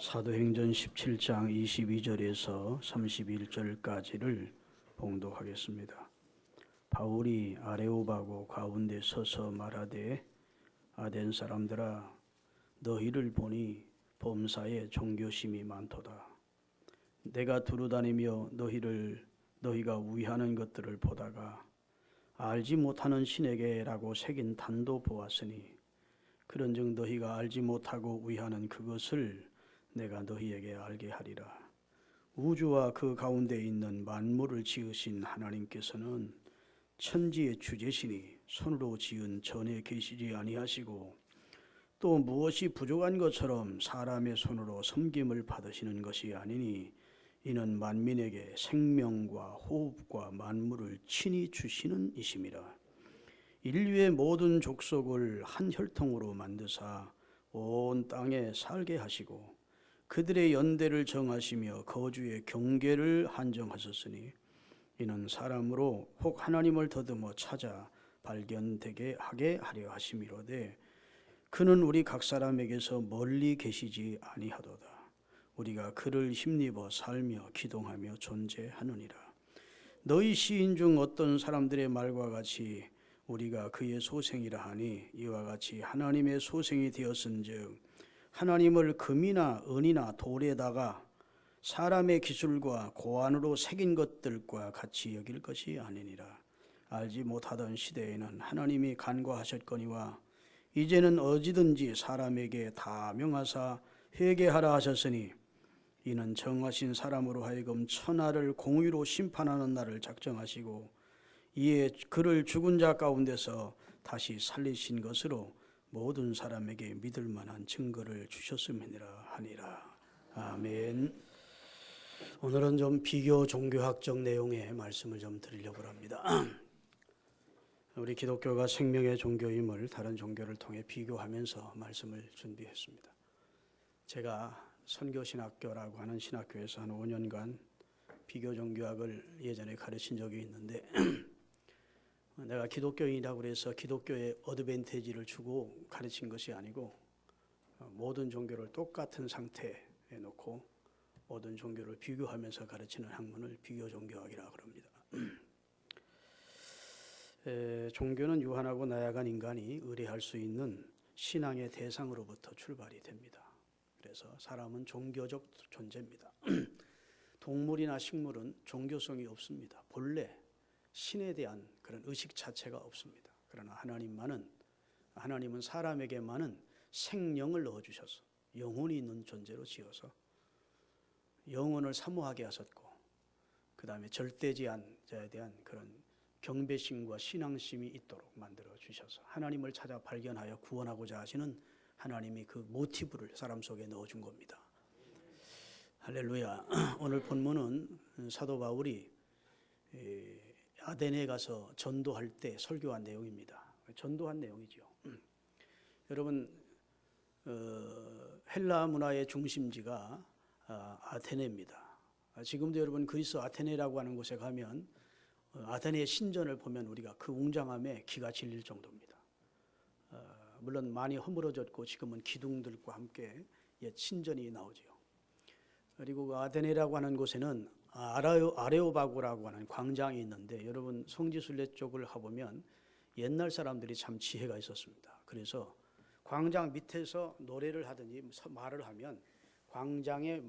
사도행전 17장 22절에서 31절까지를 봉독하겠습니다. 바울이 아레오바고 가운데 서서 말하되 아덴 사람들아 너희를 보니 범사에 종교심이 많도다. 내가 두루다니며 너희가 우위하는 것들을 보다가 알지 못하는 신에게라고 새긴 단도 보았으니 그런즉 너희가 알지 못하고 우위하는 그것을 내가 너희에게 알게 하리라. 우주와 그 가운데 있는 만물을 지으신 하나님께서는 천지의 주제시니 손으로 지은 전에 계시지 아니하시고 또 무엇이 부족한 것처럼 사람의 손으로 섬김을 받으시는 것이 아니니 이는 만민에게 생명과 호흡과 만물을 친히 주시는 이심이라. 인류의 모든 족속을 한 혈통으로 만드사 온 땅에 살게 하시고 그들의 연대를 정하시며 거주의 경계를 한정하셨으니 이는 사람으로 혹 하나님을 더듬어 찾아 발견되게 하게 하려 하심이로되 그는 우리 각 사람에게서 멀리 계시지 아니하도다. 우리가 그를 힘입어 살며 기동하며 존재하느니라. 너희 시인 중 어떤 사람들의 말과 같이 우리가 그의 소생이라 하니 이와 같이 하나님의 소생이 되었은즉 하나님을 금이나 은이나 돌에다가 사람의 기술과 고안으로 새긴 것들과 같이 여길 것이 아니니라. 알지 못하던 시대에는 하나님이 간과하셨거니와 이제는 어디든지 사람에게 다 명하사 회개하라 하셨으니 이는 정하신 사람으로 하여금 천하를 공의로 심판하는 날을 작정하시고 이에 그를 죽은 자 가운데서 다시 살리신 것으로 모든 사람에게 믿을 만한 증거를 주셨음이니라 하니라. 아멘. 오늘은 좀 비교 종교학적 내용의 말씀을 좀 드리려고 합니다. 우리 기독교가 생명의 종교임을 다른 종교를 통해 비교하면서 말씀을 준비했습니다. 제가 선교신학교라고 하는 신학교에서 한 5년간 비교 종교학을 예전에 가르친 적이 있는데 내가 기독교인이라고 해서 기독교의 어드밴티지를 주고 가르친 것이 아니고 모든 종교를 똑같은 상태에 놓고 모든 종교를 비교하면서 가르치는 학문을 비교 종교학이라고 합니다. 종교는 유한하고 나약한 인간이 의뢰할 수 있는 신앙의 대상으로부터 출발이 됩니다. 그래서 사람은 종교적 존재입니다. 동물이나 식물은 종교성이 없습니다. 본래 신에 대한 그런 의식 자체가 없습니다. 그러나 하나님은 사람에게만은 생명을 넣어주셔서 영혼이 있는 존재로 지어서 영혼을 사모하게 하셨고 그 다음에 절대지한 자에 대한 그런 경배심과 신앙심이 있도록 만들어 주셔서 하나님을 찾아 발견하여 구원하고자 하시는 하나님이 그 모티브를 사람 속에 넣어준 겁니다. 할렐루야. 오늘 본문은 사도 바울이 아덴에 가서 전도할 때 설교한 내용입니다. 전도한 내용이죠. 여러분 헬라 문화의 중심지가 아테네입니다. 지금도 여러분 그리스 아테네라고 하는 곳에 가면 아테네 신전을 보면 우리가 그 웅장함에 기가 질릴 정도입니다. 물론 많이 허물어졌고 지금은 기둥들과 함께 옛 신전이 나오죠. 그리고 그 아테네라고 하는 곳에는 아레오바고라고 하는 광장이 있는데 여러분 성지순례 쪽을 가보면 옛날 사람들이 참 지혜가 있었습니다. 그래서 광장 밑에서 노래를 하든지 말을 하면 광장에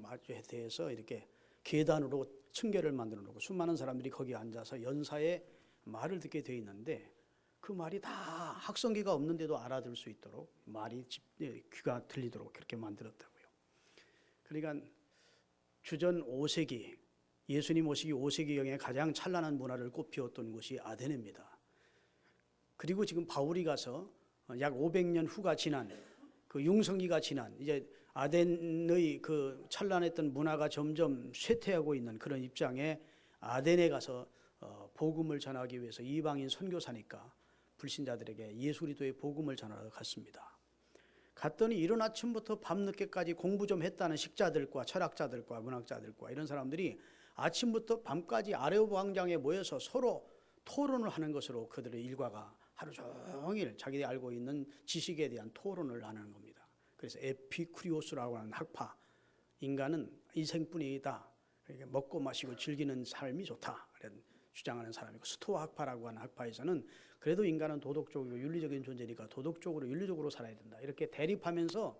대해서 이렇게 계단으로 층계를 만들어 놓고 수많은 사람들이 거기 앉아서 연사에 말을 듣게 돼 있는데 그 말이 다 학성기가 없는데도 알아들 수 있도록 말이 귀가 들리도록 그렇게 만들었다고요. 그러니까 주전 5세기 예수님 오시기 5세기경에 가장 찬란한 문화를 꽃피웠던 곳이 아테네입니다. 그리고 지금 바울이 가서 약 500년 후가 지난 그 융성기가 지난 이제 아덴의 그 찬란했던 문화가 점점 쇠퇴하고 있는 그런 입장에 아덴에 가서 복음을 전하기 위해서 이방인 선교사니까 불신자들에게 예수 그리스도의 복음을 전하러 갔습니다. 갔더니 이른 아침부터 밤늦게까지 공부 좀 했다는 식자들과 철학자들과 문학자들과 이런 사람들이 아침부터 밤까지 아레오바 광장에 모여서 서로 토론을 하는 것으로 그들의 일과가 하루 종일 자기들이 알고 있는 지식에 대한 토론을 하는 겁니다. 그래서 에피쿠리오스라고 하는 학파, 인간은 인생뿐이다. 그러니까 먹고 마시고 즐기는 삶이 좋다. 이런 주장하는 사람이고, 스토아 학파라고 하는 학파에서는 그래도 인간은 도덕적이고 윤리적인 존재니까 도덕적으로 윤리적으로 살아야 된다. 이렇게 대립하면서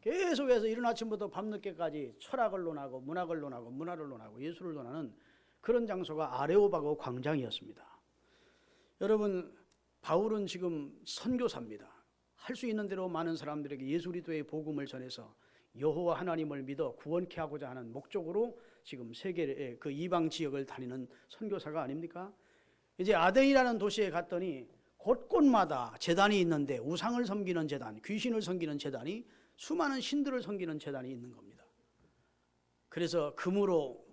계속해서 이른 아침부터 밤늦게까지 철학을 논하고 문학을 논하고 문화를 논하고 예술을 논하는 그런 장소가 아레오바고 광장이었습니다. 여러분, 바울은 지금 선교사입니다. 할 수 있는 대로 많은 사람들에게 예수 그리스도의 복음을 전해서 여호와 하나님을 믿어 구원케 하고자 하는 목적으로 지금 세계의 그 이방 지역을 다니는 선교사가 아닙니까? 이제 아덴이라는 도시에 갔더니 곳곳마다 제단이 있는데 우상을 섬기는 제단, 귀신을 섬기는 제단이, 수많은 신들을 섬기는 제단이 있는 겁니다. 그래서 금으로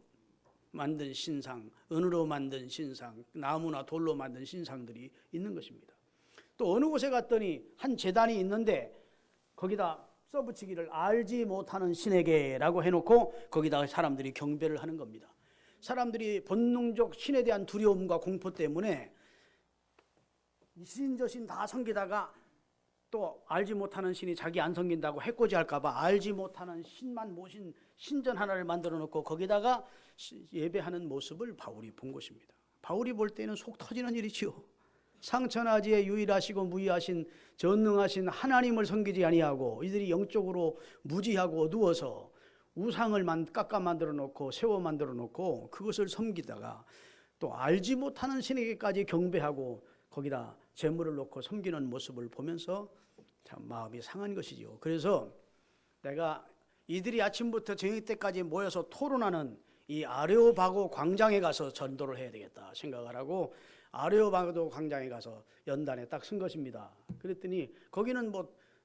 만든 신상, 은으로 만든 신상, 나무나 돌로 만든 신상들이 있는 것입니다. 또 어느 곳에 갔더니 한 제단이 있는데 거기다 써붙이기를 알지 못하는 신에게라고 해놓고 거기다가 사람들이 경배를 하는 겁니다. 사람들이 본능적 신에 대한 두려움과 공포 때문에 신 저신 다 섬기다가 또 알지 못하는 신이 자기 안 섬긴다고 해코지할까 봐 알지 못하는 신만 모신 신전 하나를 만들어 놓고 거기다가 예배하는 모습을 바울이 본 것입니다. 바울이 볼 때는 속 터지는 일이지요. 상천하지에 유일하시고 무의하신 전능하신 하나님을 섬기지 아니하고 이들이 영적으로 무지하고 어두워서 우상을 깎아 만들어 놓고 세워 만들어 놓고 그것을 섬기다가 또 알지 못하는 신에게까지 경배하고 거기다 제물을 놓고 섬기는 모습을 보면서 참 마음이 상한 것이지요. 그래서 내가 이들이 아침부터 저녁 때까지 모여서 토론하는 이 아레오바고 광장에 가서 전도를 해야 되겠다 생각을 하고 아레오바고 광장에 가서 연단에 딱 쓴 것입니다. 그랬더니 거기는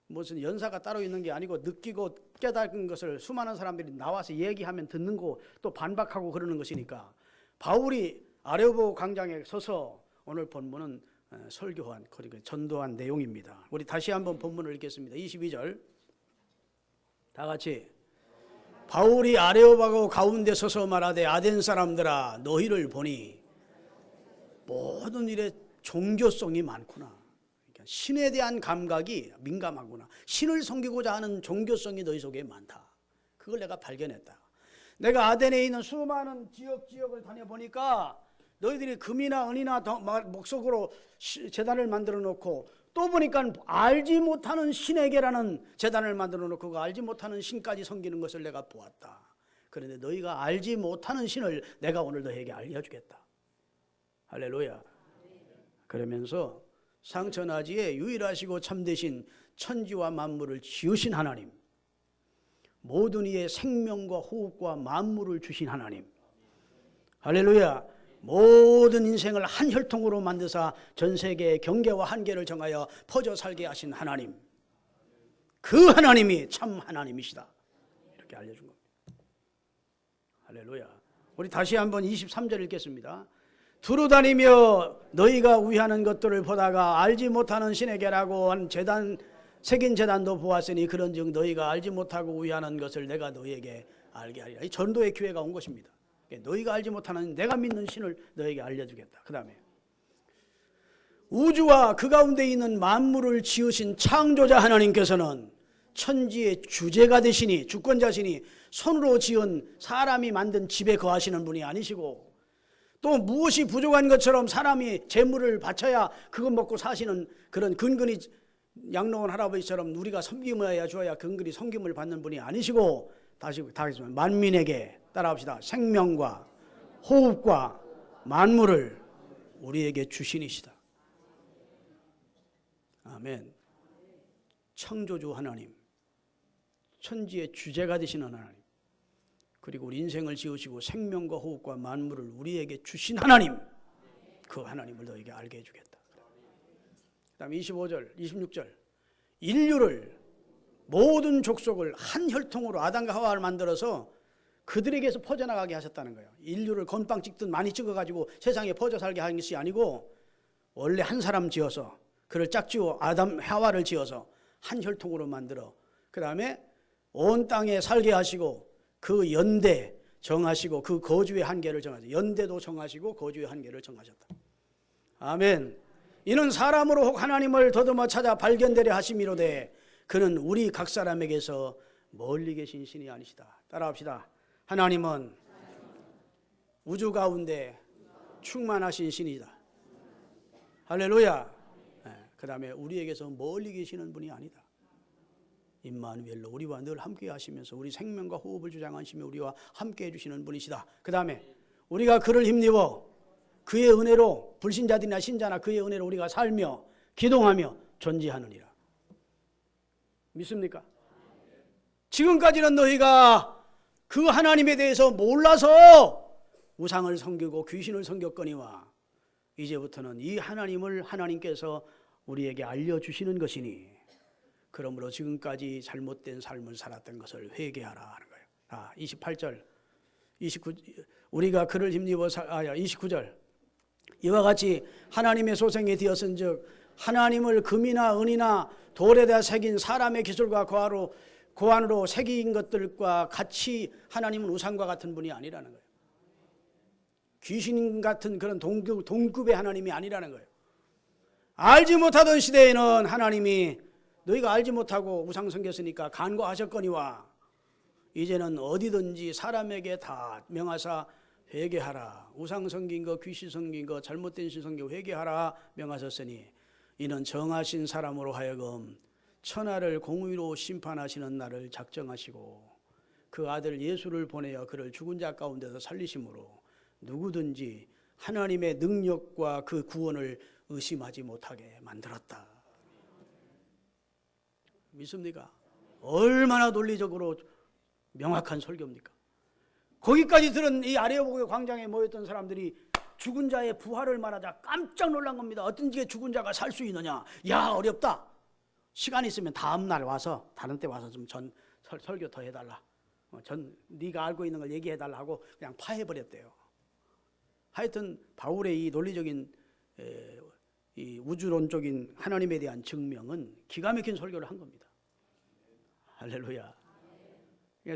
무슨 연사가 따로 있는 게 아니고 느끼고 깨닫은 것을 수많은 사람들이 나와서 얘기하면 듣는 거 또 반박하고 그러는 것이니까 바울이 아레오바고 광장에 서서 오늘 본문은 설교한 그리고 전도한 내용입니다. 우리 다시 한번 본문을 읽겠습니다. 22절 다 같이. 바울이 아레오바고 가운데 서서 말하되 아덴 사람들아 너희를 보니 모든 일에 종교성이 많구나. 그러니까 신에 대한 감각이 민감하구나. 신을 섬기고자 하는 종교성이 너희 속에 많다. 그걸 내가 발견했다. 내가 아덴에 있는 수많은 지역을 다녀보니까 너희들이 금이나 은이나 목석으로 제단을 만들어 놓고 또 보니까 알지 못하는 신에게라는 제단을 만들어 놓고 그 알지 못하는 신까지 섬기는 것을 내가 보았다. 그런데 너희가 알지 못하는 신을 내가 오늘 너희에게 알려주겠다. 할렐루야. 그러면서 상천하지에 유일하시고 참되신 천지와 만물을 지으신 하나님, 모든 이의 생명과 호흡과 만물을 주신 하나님, 할렐루야. 모든 인생을 한 혈통으로 만드사 전 세계의 경계와 한계를 정하여 퍼져 살게 하신 하나님, 그 하나님이 참 하나님이시다. 이렇게 알려준 겁니다. 할렐루야. 우리 다시 한번 23절 읽겠습니다. 두루다니며 너희가 위하는 것들을 보다가 알지 못하는 신에게라고 한 제단, 새긴 제단도 보았으니 그런즉 너희가 알지 못하고 위하는 것을 내가 너희에게 알게 하리라. 이 전도의 기회가 온 것입니다. 너희가 알지 못하는 내가 믿는 신을 너에게 알려주겠다. 그 다음에 우주와 그 가운데 있는 만물을 지으신 창조자 하나님께서는 천지의 주제가 되시니 주권자시니 손으로 지은 사람이 만든 집에 거하시는 분이 아니시고 또 무엇이 부족한 것처럼 사람이 재물을 바쳐야 그것 먹고 사시는 그런 근근히 양로원 할아버지처럼 우리가 섬김을 해야 줘야 근근히 섬김을 받는 분이 아니시고 다시 만민에게 따라합시다. 생명과 호흡과 만물을 우리에게 주신 이시다. 아멘. 창조주 하나님, 천지의 주제가 되시는 하나님, 그리고 우리 인생을 지으시고 생명과 호흡과 만물을 우리에게 주신 하나님, 그 하나님을 너에게 알게 해주겠다. 그 다음에 25절, 26절 인류를 모든 족속을 한 혈통으로 아담과 하와를 만들어서 그들에게서 퍼져나가게 하셨다는 거예요. 인류를 건빵 찍듯 많이 찍어가지고 세상에 퍼져 살게 하는 것이 아니고 원래 한 사람 지어서 그를 짝지어 아담 하와를 지어서 한 혈통으로 만들어 그 다음에 온 땅에 살게 하시고 그 연대 정하시고 그 거주의 한계를 정하셨다. 연대도 정하시고 거주의 한계를 정하셨다. 아멘. 이는 사람으로 혹 하나님을 더듬어 찾아 발견되려 하심이로되 그는 우리 각 사람에게서 멀리 계신 신이 아니시다. 따라합시다. 하나님은 우주 가운데 충만하신 신이다. 할렐루야. 그 다음에 우리에게서 멀리 계시는 분이 아니다. 임마누엘로 우리와 늘 함께 하시면서 우리 생명과 호흡을 주장하시며 우리와 함께 해주시는 분이시다. 그 다음에 우리가 그를 힘입어 그의 은혜로 불신자들이나 신자나 그의 은혜로 우리가 살며 기동하며 존재하느니라. 믿습니까? 지금까지는 너희가 그 하나님에 대해서 몰라서 우상을 섬기고 귀신을 섬겼거니와 이제부터는 이 하나님을 하나님께서 우리에게 알려주시는 것이니 그러므로 지금까지 잘못된 삶을 살았던 것을 회개하라 하는 거예요. 28절 29 우리가 그를 힘입어 29절 이와 같이 하나님의 소생이 되었은즉 하나님을 금이나 은이나 돌에다 새긴 사람의 기술과 고안으로 새긴 것들과 같이 하나님은 우상과 같은 분이 아니라는 거예요. 귀신 같은 그런 동급의 하나님이 아니라는 거예요. 알지 못하던 시대에는 하나님이 너희가 알지 못하고 우상 섬겼으니까 간과하셨거니와 이제는 어디든지 사람에게 다 명하사 회개하라. 우상 섬긴 거, 귀신 섬긴 거, 잘못된 신 섬긴 거 회개하라 명하셨으니 이는 정하신 사람으로 하여금 천하를 공의로 심판하시는 날을 작정하시고 그 아들 예수를 보내어 그를 죽은 자 가운데서 살리심으로 누구든지 하나님의 능력과 그 구원을 의심하지 못하게 만들었다. 믿습니까? 얼마나 논리적으로 명확한 설교입니까? 거기까지 들은 이 아레오보의 광장에 모였던 사람들이 죽은 자의 부활을 말하자 깜짝 놀란 겁니다. 어떤지 죽은 자가 살 수 있느냐? 야, 어렵다. 시간 있으면 다음 날 와서 다른 때 와서 좀 설교 더 해달라. 네가 알고 있는 걸 얘기해달라 하고 그냥 파해버렸대요. 하여튼 바울의 이 논리적인 이 우주론적인 하나님에 대한 증명은 기가 막힌 설교를 한 겁니다. 할렐루야.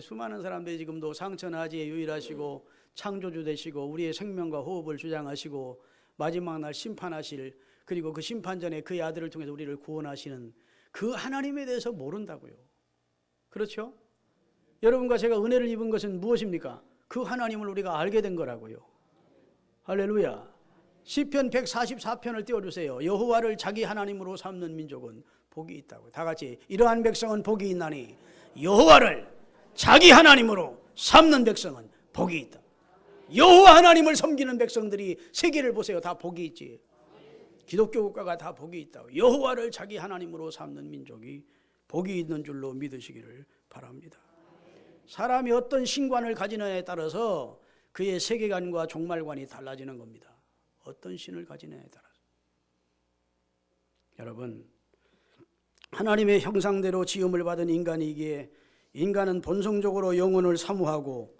수많은 사람들이 지금도 상천하지에 유일하시고 창조주 되시고 우리의 생명과 호흡을 주장하시고 마지막 날 심판하실 그리고 그 심판 전에 그의 아들을 통해서 우리를 구원하시는 그 하나님에 대해서 모른다고요. 그렇죠? 여러분과 제가 은혜를 입은 것은 무엇입니까? 그 하나님을 우리가 알게 된 거라고요. 할렐루야. 시편 144편을 띄워주세요. 여호와를 자기 하나님으로 삼는 민족은 복이 있다고. 다 같이 이러한 백성은 복이 있나니 여호와를 자기 하나님으로 삼는 백성은 복이 있다. 여호와 하나님을 섬기는 백성들이 세계를 보세요. 다 복이 있지. 기독교 국가가 다 복이 있다고. 여호와를 자기 하나님으로 삼는 민족이 복이 있는 줄로 믿으시기를 바랍니다. 사람이 어떤 신관을 가지느냐에 따라서 그의 세계관과 종말관이 달라지는 겁니다. 어떤 신을 가지느냐에 따라서. 여러분, 하나님의 형상대로 지음을 받은 인간이기에 인간은 본성적으로 영혼을 사모하고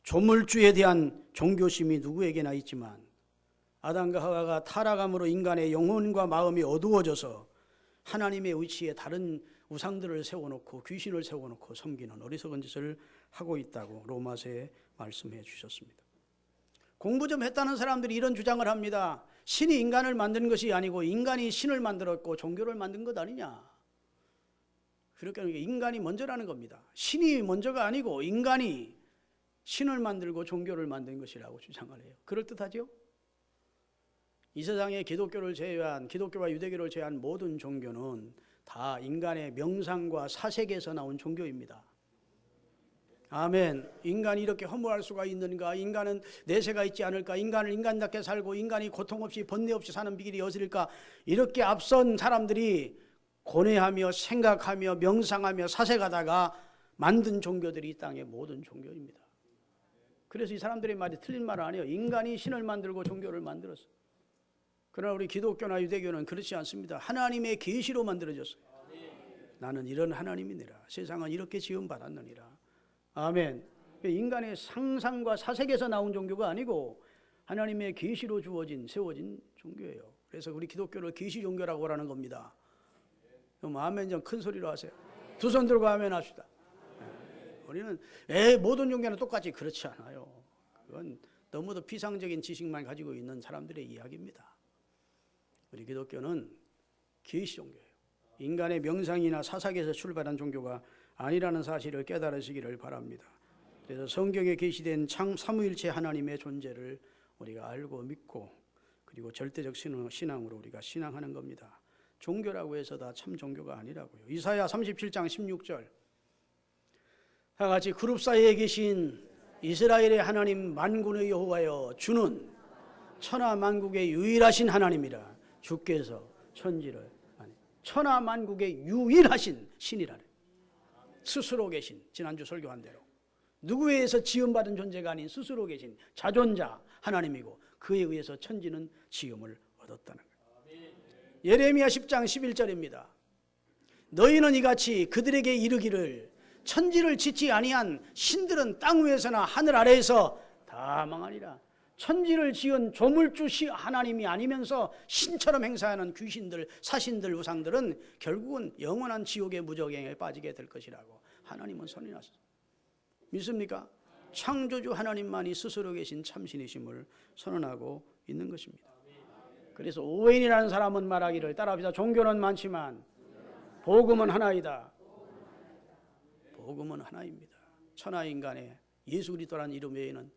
조물주에 대한 종교심이 누구에게나 있지만 아담과 하와가 타락함으로 인간의 영혼과 마음이 어두워져서 하나님의 위치에 다른 우상들을 세워놓고 귀신을 세워놓고 섬기는 어리석은 짓을 하고 있다고 로마서에 말씀해 주셨습니다. 공부 좀 했다는 사람들이 이런 주장을 합니다. 신이 인간을 만든 것이 아니고 인간이 신을 만들었고 종교를 만든 것 아니냐. 그렇게 하는 게 인간이 먼저라는 겁니다. 신이 먼저가 아니고 인간이 신을 만들고 종교를 만든 것이라고 주장을 해요. 그럴듯하죠? 이 세상에 기독교를 제외한 기독교와 유대교를 제외한 모든 종교는 다 인간의 명상과 사색에서 나온 종교입니다. 아멘. 인간이 이렇게 허무할 수가 있는가? 인간은 내세가 있지 않을까? 인간을 인간답게 살고 인간이 고통 없이 번뇌 없이 사는 비결이 어디일까? 이렇게 앞선 사람들이 고뇌하며 생각하며 명상하며 사색하다가 만든 종교들이 이 땅의 모든 종교입니다. 그래서 이 사람들의 말이 틀린 말은 아니에요. 인간이 신을 만들고 종교를 만들었어. 그러나 우리 기독교나 유대교는 그렇지 않습니다. 하나님의 계시로 만들어졌어요. 나는 이런 하나님이니라. 세상은 이렇게 지음받았느니라. 아멘. 인간의 상상과 사색에서 나온 종교가 아니고 하나님의 계시로 주어진 세워진 종교예요. 그래서 우리 기독교를 계시 종교라고 하는 겁니다. 그럼 아멘 좀 큰 소리로 하세요. 두 손 들고 아멘 합시다. 우리는 모든 종교는 똑같이 그렇지 않아요. 그건 너무도 피상적인 지식만 가지고 있는 사람들의 이야기입니다. 우리 기독교는 계시 종교예요. 인간의 명상이나 사삭에서 출발한 종교가 아니라는 사실을 깨달으시기를 바랍니다. 그래서 성경에 계시된 삼위일체 하나님의 존재를 우리가 알고 믿고 그리고 절대적 신앙으로 우리가 신앙하는 겁니다. 종교라고 해서 다 참 종교가 아니라고요. 이사야 37장 16절 다 같이 그룹 사이에 계신 이스라엘의 하나님 만군의 여호와여 주는 천하 만국의 유일하신 하나님이라. 주께서 천지를 천하 만국의 유일하신 신이라네. 스스로 계신, 지난주 설교한 대로 누구에 의해서 지음받은 존재가 아닌 스스로 계신 자존자 하나님이고 그에 의해서 천지는 지음을 얻었다는 거예요. 예레미야 10장 11절입니다. 너희는 이같이 그들에게 이르기를 천지를 짓지 아니한 신들은 땅 위에서나 하늘 아래에서 다 망하리라. 천지를 지은 조물주 하나님이 아니면서 신처럼 행사하는 귀신들, 사신들, 우상들은 결국은 영원한 지옥의 무저갱에 빠지게 될 것이라고 하나님은 선언하셨습니다. 믿습니까? 창조주 하나님만이 스스로 계신 참신이심을 선언하고 있는 것입니다. 그래서 오웬이라는 사람은 말하기를 따라합시다. 종교는 많지만 복음은 하나이다. 복음은 하나입니다. 천하인간의 예수 그리스도라는 이름 외에는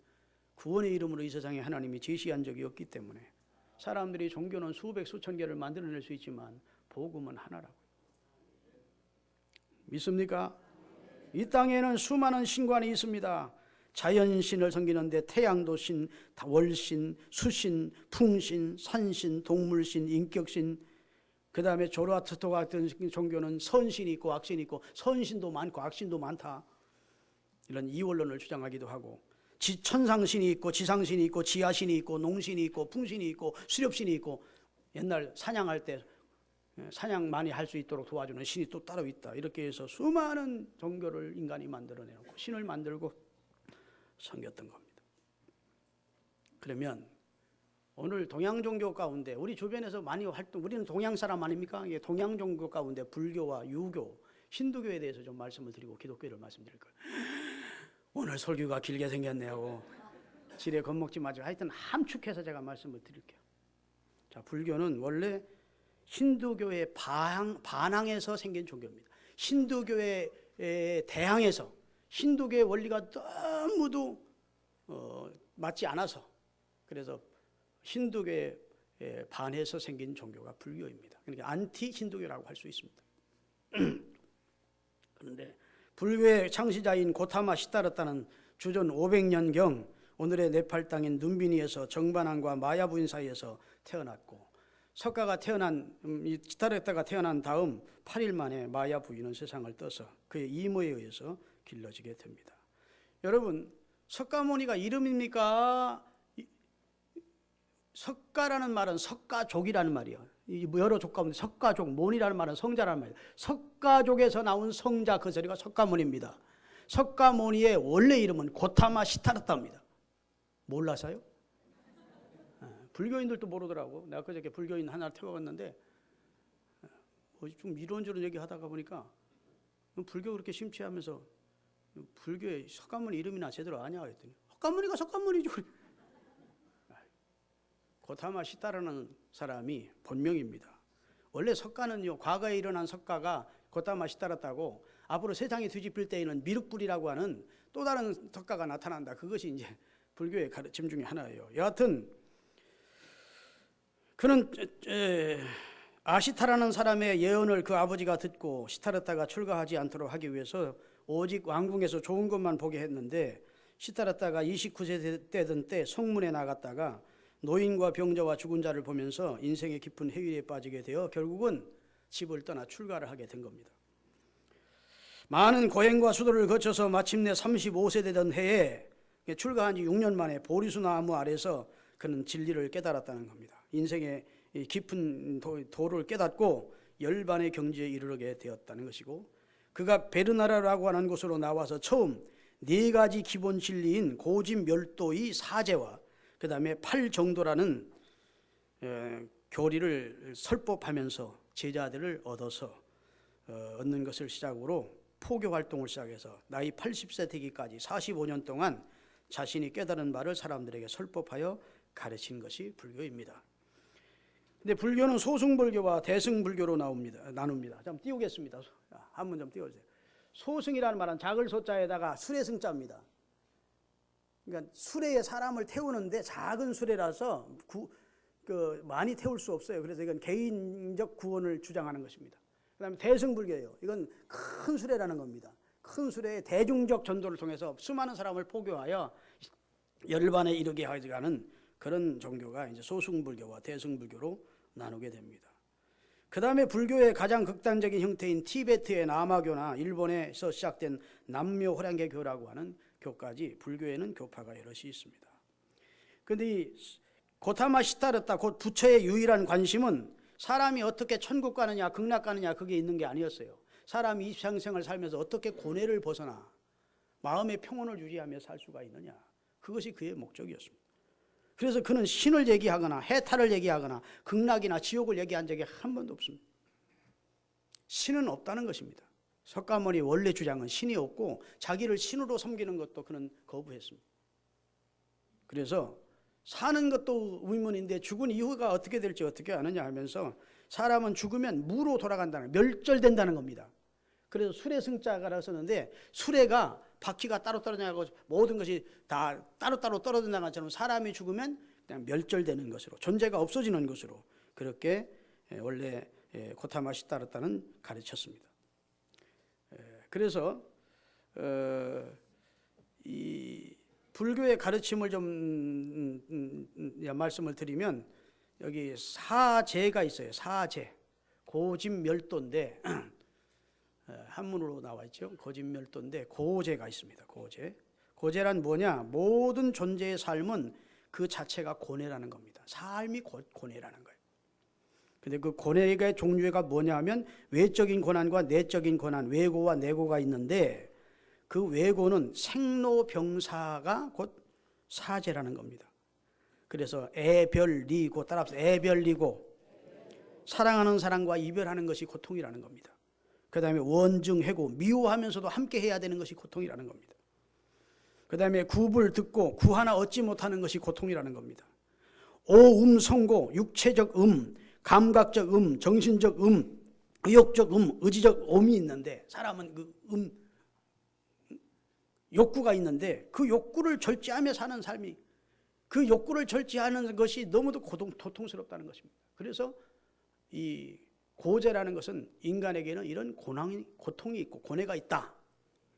구원의 이름으로 이 세상에 하나님이 제시한 적이 없기 때문에 사람들이 종교는 수백 수천 개를 만들어낼 수 있지만 복음은 하나라고요. 믿습니까? 이 땅에는 수많은 신관이 있습니다. 자연신을 섬기는데 태양도 신, 월신, 수신, 풍신, 산신, 동물신, 인격신, 그 다음에 조로아스터 같은 종교는 선신이 있고 악신이 있고 선신도 많고 악신도 많다. 이런 이원론을 주장하기도 하고 천상신이 있고 지상신이 있고 지하신이 있고 농신이 있고 풍신이 있고 수렵신이 있고 옛날 사냥할 때 사냥 많이 할 수 있도록 도와주는 신이 또 따로 있다. 이렇게 해서 수많은 종교를 인간이 만들어내고 신을 만들고 섬겼던 겁니다. 그러면 오늘 동양 종교 가운데 우리 주변에서 많이 우리는 동양 사람 아닙니까? 동양 종교 가운데 불교와 유교, 힌두교에 대해서 좀 말씀을 드리고 기독교를 말씀드릴 거예요. 오늘 설교가 길게 생겼네요. 지레 겁먹지 마시고 하여튼 함축해서 제가 말씀을 드릴게요. 자, 불교는 원래 힌두교에 반항해서 생긴 종교입니다. 힌두교에 대항해서 힌두교의 원리가 너무도 맞지 않아서 그래서 힌두교에 반해서 생긴 종교가 불교입니다. 그러니까 안티 힌두교라고 할 수 있습니다. 그런데 불교의 창시자인 고타마 시타르타는 주전 500년경 오늘의 네팔 땅인 눈비니에서 정반항과 마야 부인 사이에서 태어났고 석가가 태어난 시타르타가 태어난 다음 8일 만에 마야 부인은 세상을 떠서 그의 이모에 의해서 길러지게 됩니다. 여러분, 석가모니가 이름입니까? 석가라는 말은 석가족이라는 말이에요. 여러 족 가운데 석가족, 모니라는 말은 성자라는 말이에요. 석가족에서 나온 성자 그 소리가 석가모니입니다. 석가모니의 원래 이름은 고타마 시타르타입니다. 몰라서요? 불교인들도 모르더라고. 내가 그저께 불교인 하나를 태워갔는데 좀 이런저런 얘기하다가 보니까 불교 그렇게 심취하면서 불교의 석가모니 이름이나 제대로 아냐 했더니 석가모니가 석가모니죠. 고타마 시타라는 사람이 본명입니다. 원래 석가는요, 과거에 일어난 석가가 고타마 시타르타고 앞으로 세상이 뒤집힐 때에는 미륵불이라고 하는 또 다른 석가가 나타난다. 그것이 이제 불교의 가르침 중에 하나예요. 여하튼 그는 아시타라는 사람의 예언을 그 아버지가 듣고 시타르타가 출가하지 않도록 하기 위해서 오직 왕궁에서 좋은 것만 보게 했는데 시타르타가 29세 되던 때 성문에 나갔다가 노인과 병자와 죽은 자를 보면서 인생의 깊은 해일에 빠지게 되어 결국은 집을 떠나 출가를 하게 된 겁니다. 많은 고행과 수도를 거쳐서 마침내 35세 되던 해에 출가한 지 6년 만에 보리수 나무 아래서 그는 진리를 깨달았다는 겁니다. 인생의 깊은 도를 깨닫고 열반의 경지에 이르게 되었다는 것이고 그가 베르나라라고 하는 곳으로 나와서 처음 4가지 기본 진리인 고집 멸도의 사제와 그 다음에 8정도라는 교리를 설법하면서 제자들을 얻어서 얻는 것을 시작으로 포교 활동을 시작해서 나이 80세 되기까지 45년 동안 자신이 깨달은 바를 사람들에게 설법하여 가르친 것이 불교입니다. 근데 불교는 소승불교와 대승불교로 나눕니다. 잠깐 띄우겠습니다. 한번 좀 띄워주세요. 소승이라는 말은 작을 소자에다가 수레 승자입니다. 그러니까 수레에 사람을 태우는데 작은 수레라서 많이 태울 수 없어요. 그래서 이건 개인적 구원을 주장하는 것입니다. 그다음에 대승불교예요. 이건 큰 수레라는 겁니다. 큰 수레에 대중적 전도를 통해서 수많은 사람을 포교하여 열반에 이르게 하는 그런 종교가 이제 소승불교와 대승불교로 나누게 됩니다. 그 다음에 불교의 가장 극단적인 형태인 티베트의 남아교나 일본에서 시작된 남묘 호량계교라고 하는 교까지 불교에는 교파가 여럿이 있습니다. 그런데 이 고타마 시타르타 곧 부처의 유일한 관심은 사람이 어떻게 천국 가느냐 극락 가느냐 그게 있는 게 아니었어요. 사람이 일상생활을 살면서 어떻게 고뇌를 벗어나 마음의 평온을 유지하며 살 수가 있느냐, 그것이 그의 목적이었습니다. 그래서 그는 신을 얘기하거나 해탈을 얘기하거나 극락이나 지옥을 얘기한 적이 한 번도 없습니다. 신은 없다는 것입니다. 석가모니 원래 주장은 신이 없고 자기를 신으로 섬기는 것도 그는 거부했습니다. 그래서 사는 것도 의문인데 죽은 이후가 어떻게 될지 어떻게 아느냐 하면서 사람은 죽으면 무로 돌아간다는, 멸절된다는 겁니다. 그래서 수레승자가 썼는데 수레가 바퀴가 따로 떨어지냐고 모든 것이 다 따로따로 떨어진다는 것처럼 사람이 죽으면 그냥 멸절되는 것으로, 존재가 없어지는 것으로 그렇게 원래 고타마 시타르타는 가르쳤습니다. 그래서 이 불교의 가르침을 좀 말씀을 드리면 여기 사제가 있어요. 사제, 고집멸도인데 한문으로 나와 있죠. 고집멸도인데 고제가 있습니다. 고제란 뭐냐? 모든 존재의 삶은 그 자체가 고뇌라는 겁니다. 삶이 고뇌라는 거예요. 근데 그 고뇌의 종류가 뭐냐면 외적인 고난과 내적인 고난, 외고와 내고가 있는데 그 외고는 생로병사가 곧 사제라는 겁니다. 그래서 애별리고, 따라서 애별리고, 사랑하는 사람과 이별하는 것이 고통이라는 겁니다. 그 다음에 원증해고, 미워하면서도 함께 해야 되는 것이 고통이라는 겁니다. 그 다음에 굽을 듣고 구 하나 얻지 못하는 것이 고통이라는 겁니다. 오음성고, 육체적 감각적 정신적 의욕적 의지적 음이 있는데 사람은 그 욕구가 있는데 그 욕구를 절제하며 사는 삶이, 그 욕구를 절제하는 것이 너무도 고통스럽다는 것입니다. 그래서 이 고제라는 것은 인간에게는 이런 고통이 있고 고뇌가 있다.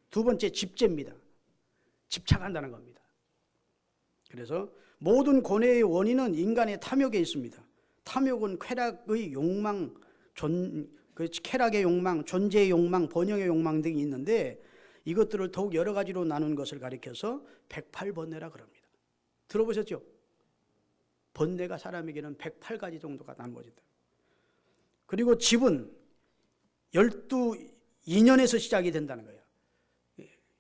두 번째 집제입니다. 집착한다는 겁니다. 그래서 모든 고뇌의 원인은 인간의 탐욕에 있습니다. 탐욕은 쾌락의 욕망, 쾌락의 욕망, 존재의 욕망, 번영의 욕망 등이 있는데 이것들을 더욱 여러 가지로 나눈 것을 가리켜서 108번뇌라 그럽니다. 들어보셨죠? 번뇌가 사람에게는 108가지 정도가 나누어진다. 그리고 집은 12인연에서 시작이 된다는 거예요.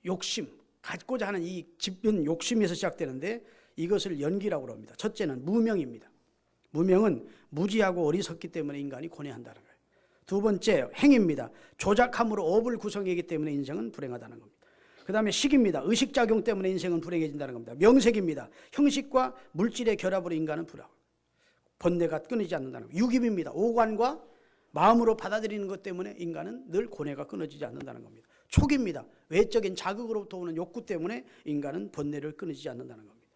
욕심, 갖고자 하는 이 집은 욕심에서 시작되는데 이것을 연기라고 합니다. 첫째는 무명입니다. 무명은 무지하고 어리석기 때문에 인간이 고뇌한다는 거예요. 두 번째 행입니다. 조작함으로 업을 구성하기 때문에 인생은 불행하다는 겁니다. 그 다음에 식입니다. 의식작용 때문에 인생은 불행해진다는 겁니다. 명색입니다. 형식과 물질의 결합으로 인간은 불행하고 번뇌가 끊이지 않는다는 겁니다. 육입입니다. 오관과 마음으로 받아들이는 것 때문에 인간은 늘 고뇌가 끊어지지 않는다는 겁니다. 촉입니다. 외적인 자극으로부터 오는 욕구 때문에 인간은 번뇌를 끊어지지 않는다는 겁니다.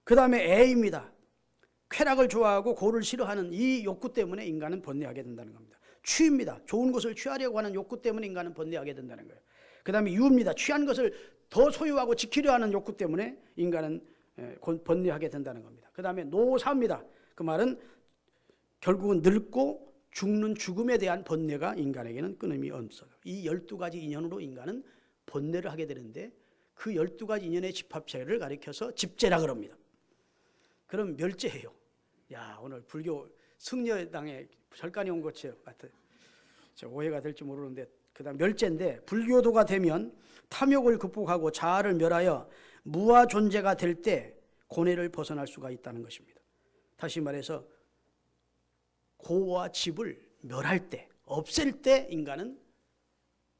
그 다음에 애입니다. 쾌락을 좋아하고 고를 싫어하는 이 욕구 때문에 인간은 번뇌하게 된다는 겁니다. 취입니다. 좋은 것을 취하려고 하는 욕구 때문에 인간은 번뇌하게 된다는 거예요. 그 다음에 유입니다. 취한 것을 더 소유하고 지키려 하는 욕구 때문에 인간은 번뇌하게 된다는 겁니다. 그 다음에 노사입니다. 그 말은 결국은 늙고 죽는 죽음에 대한 번뇌가 인간에게는 끊임이 없어요. 이 12가지 인연으로 인간은 번뇌를 하게 되는데 그 12가지 인연의 집합체를 가리켜서 집제라 그럽니다. 그럼 멸제해요. 야, 오늘 불교 승려당에 절간이 온 것처럼 같아. 오해가 될지 모르는데 그다음 멸제인데 불교도가 되면 탐욕을 극복하고 자아를 멸하여 무아 존재가 될 때 고뇌를 벗어날 수가 있다는 것입니다. 다시 말해서 고와 집을 멸할 때, 없앨 때 인간은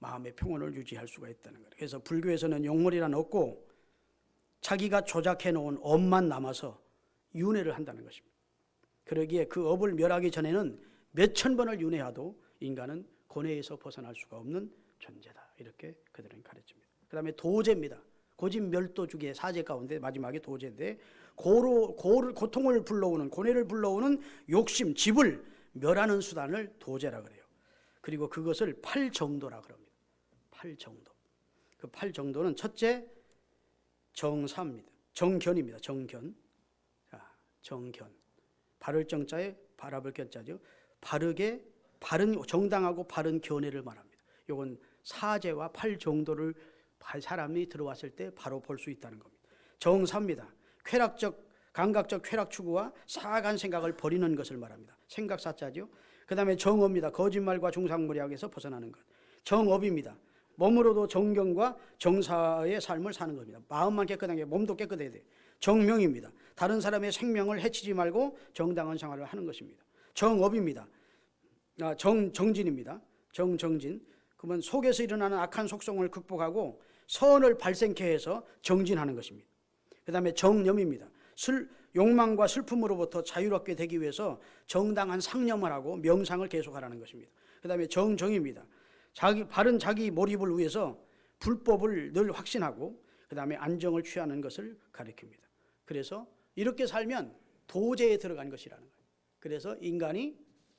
마음의 평온을 유지할 수가 있다는 거예요. 그래서 불교에서는 용머리란 없고 자기가 조작해 놓은 업만 남아서 윤회를 한다는 것입니다. 그러기에 그 업을 멸하기 전에는 몇천 번을 윤회해도 인간은 고뇌에서 벗어날 수가 없는 존재다. 이렇게 그들은 가르칩니다. 그 다음에 도제입니다. 고진멸도 중에 사제 가운데 마지막에 도제인데 고통을 불러오는 고뇌를 불러오는 욕심, 집을 멸하는 수단을 도제라 그래요. 그리고 그것을 팔정도라 그럽니다. 팔정도. 그 팔정도는 첫째 정사입니다. 정견입니다. 정견. 자, 정견. 바를 정자에 바라볼 견자죠. 바르게 바른 정당하고 바른 견해를 말합니다. 이건 사제와 팔정도를 사람이 들어왔을 때 바로 볼 수 있다는 겁니다. 정사입니다. 감각적 쾌락 추구와 사악한 생각을 버리는 것을 말합니다. 생각사자죠. 그 다음에 정업입니다. 거짓말과 중상모략에서 벗어나는 것. 정업입니다. 몸으로도 정경과 정사의 삶을 사는 겁니다. 마음만 깨끗한 게 몸도 깨끗해야 돼. 정명입니다. 다른 사람의 생명을 해치지 말고 정당한 생활을 하는 것입니다. 정업입니다. 정진입니다. 정진. 그러면 속에서 일어나는 악한 속성을 극복하고 선을 발생케 해서 정진하는 것입니다. 그 다음에 정념입니다. 욕망과 슬픔으로부터 자유롭게 되기 위해서 정당한 상념을 하고 명상을 계속하라는 것입니다. 그 다음에 정정입니다. 바른 자기 몰입을 위해서 불법을 늘 확신하고 그 다음에 안정을 취하는 것을 가리킵니다. 그래서 이렇게 살면 도제에 들어간 것이라는 거예요. 그래서 인간이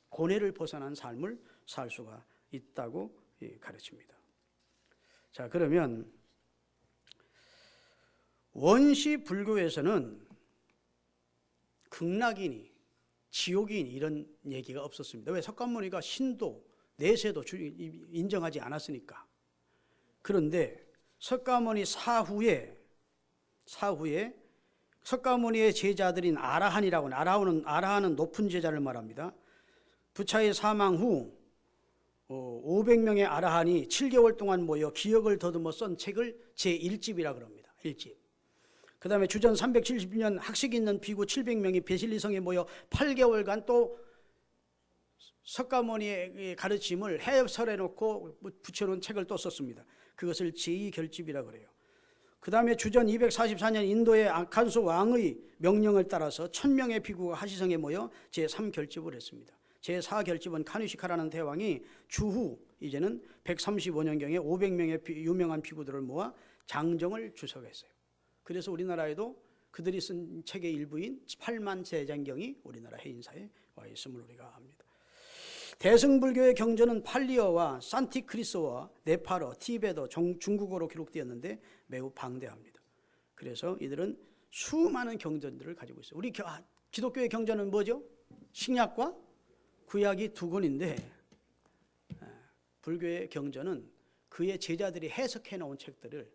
고뇌를 벗어난 삶을 살 수가 있다고 가르칩니다. 자, 그러면 원시 불교에서는 극락이니 지옥이니 이런 얘기가 없었습니다. 왜? 석가모니가 신도, 내세도 인정하지 않았으니까. 그런데 석가모니 사후에 석가모니의 제자들인 아라한이라고 하는 아라한은 높은 제자를 말합니다. 부차의 사망 후 500명의 아라한이 7개월 동안 모여 기억을 더듬어 쓴 책을 제1집이라 그럽니다. 1집. 그 다음에 주전 370년 학식 있는 비구 700명이 베실리성에 모여 8개월간 또 석가모니의 가르침을 해설해 놓고 붙여놓은 책을 또 썼습니다. 그것을 제2결집이라 그래요. 그 다음에 주전 244년 인도의 아칸소 왕의 명령을 따라서 1000명의 비구가 하시성에 모여 제3결집을 했습니다. 제4결집은 카니시카라는 대왕이 주후 이제는 135년경에 500명의 유명한 비구들을 모아 장정을 주석했어요. 그래서 우리나라에도 그들이 쓴 책의 일부인 8만세장경이 우리나라 해인사에 와 있음을 우리가 압니다. 대승불교의 경전은 팔리어와 산티크리스와 네팔어, 티베터, 중국어로 기록되었는데 매우 방대합니다. 그래서 이들은 수많은 경전들을 가지고 있어요. 우리 기독교의 경전은 뭐죠? 신약과 구약이 두 권인데 불교의 경전은 그의 제자들이 해석해 놓은 책들을